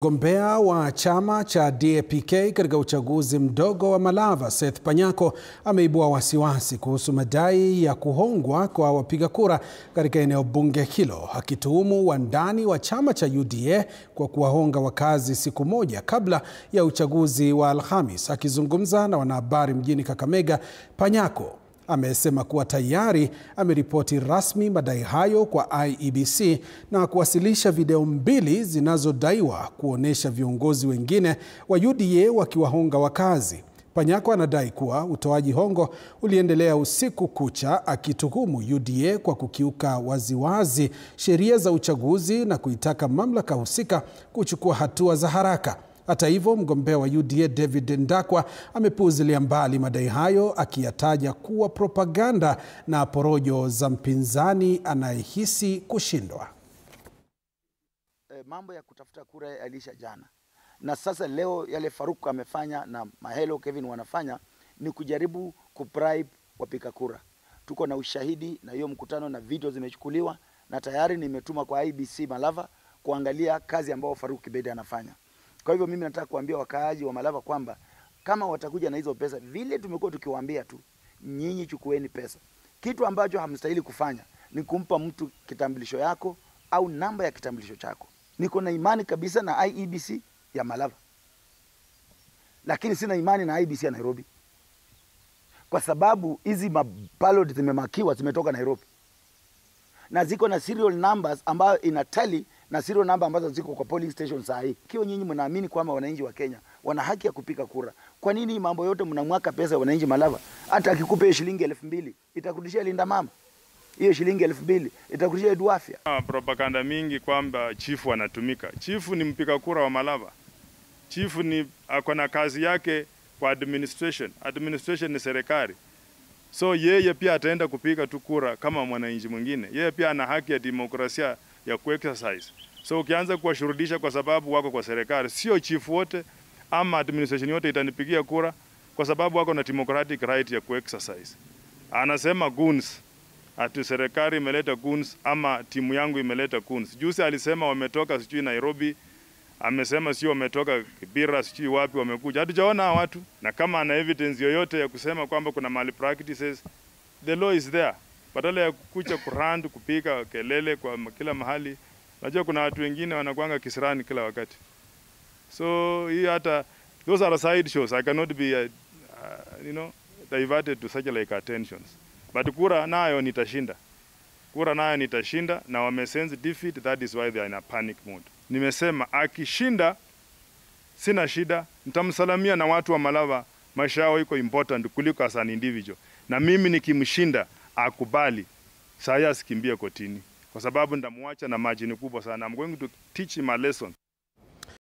Mgombea wa chama cha DAP-K katika uchaguzi mdogo wa Malava, Seth Panyako, ameibua wasiwasi kuhusu madai ya kuhongwa kwa wapiga kura katika eneo bunge hilo, akituhumu wandani wa chama cha UDA kwa kuwahonga wakazi siku moja kabla ya uchaguzi wa Alhamis. Akizungumza na wanahabari mjini Kakamega, Panyako amesema kuwa tayari ameripoti rasmi madai hayo kwa IEBC na kuwasilisha video mbili zinazodaiwa kuonesha viongozi wengine wa UDA wakiwahonga wakazi. Panyako anadai kuwa utoaji hongo uliendelea usiku kucha, akituhumu UDA kwa kukiuka waziwazi sheria za uchaguzi na kuitaka mamlaka husika kuchukua hatua za haraka. Hata hivyo, mgombea wa UDA David Ndakwa amepuuzilia mbali madai hayo, akiyataja kuwa propaganda na porojo za mpinzani anayehisi kushindwa. Mambo ya kutafuta kura yalisha jana, na sasa leo yale Faruk amefanya na Mahelo Kevin wanafanya ni kujaribu kubribe wapiga kura. Tuko na ushahidi na hiyo mkutano na video zimechukuliwa, na tayari nimetuma kwa IEBC Malava kuangalia kazi ambayo Faruk Kibede anafanya. Kwa hivyo mimi nataka kuambia wakaaji wa Malava kwamba kama watakuja na hizo pesa, vile tumekuwa tukiwaambia tu, nyinyi chukueni pesa. Kitu ambacho hamstahili kufanya ni kumpa mtu kitambulisho yako au namba ya kitambulisho chako. Niko na imani kabisa na IEBC ya Malava, lakini sina imani na IEBC ya Nairobi, kwa sababu hizi ballot zimemakiwa zimetoka Nairobi na ziko na serial numbers ambayo inatali na serial number ambazo ziko kwa polling station saa hii. Kio nyinyi mnaamini kwamba wananchi wa Kenya wana haki ya kupiga kura, kwa nini mambo yote mnamwaka pesa ya wananchi Malava? Hata akikupa shilingi 2,000 itakurudishia Linda Mama, hiyo shilingi 2,000 itakurudishia Edwafia. Propaganda mingi kwamba chifu anatumika. Chifu ni mpiga kura wa Malava. Chifu ni akona kazi yake kwa administration. Administration ni serikali. So yeye pia ataenda kupiga tu kura kama mwananchi mwingine. Yeye pia ana haki ya demokrasia ya kuexercise. So ukianza kuwashurudisha kwa sababu wako kwa serikali, sio chief wote ama administration yote itanipigia kura kwa sababu wako na democratic right ya kuexercise. Anasema goons, ati serikali imeleta goons ama timu yangu imeleta goons. Juzi alisema wametoka sijui Nairobi, amesema sio wametoka Kibera sijui wapi wamekuja. Hatujaona watu, na kama ana evidence yoyote ya kusema kwamba kuna malpractices, the law is there. Badala ya kukuja kurand kupiga kelele kwa kila mahali. Najua kuna watu wengine wanakuanga kisirani kila wakati. So hii hata those are side shows. I cannot be diverted to such like attentions. But kura nayo nitashinda. Kura nayo nitashinda, na wamesense defeat, that is why they are in a panic mode. Nimesema akishinda sina shida, nitamsalamia, na watu wa Malava maisha yao iko important kuliko as an individual. Na mimi nikimshinda akubali, saya asikimbie kotini, kwa sababu ndamwacha na margin kubwa sana. I'm going to teach him a lesson.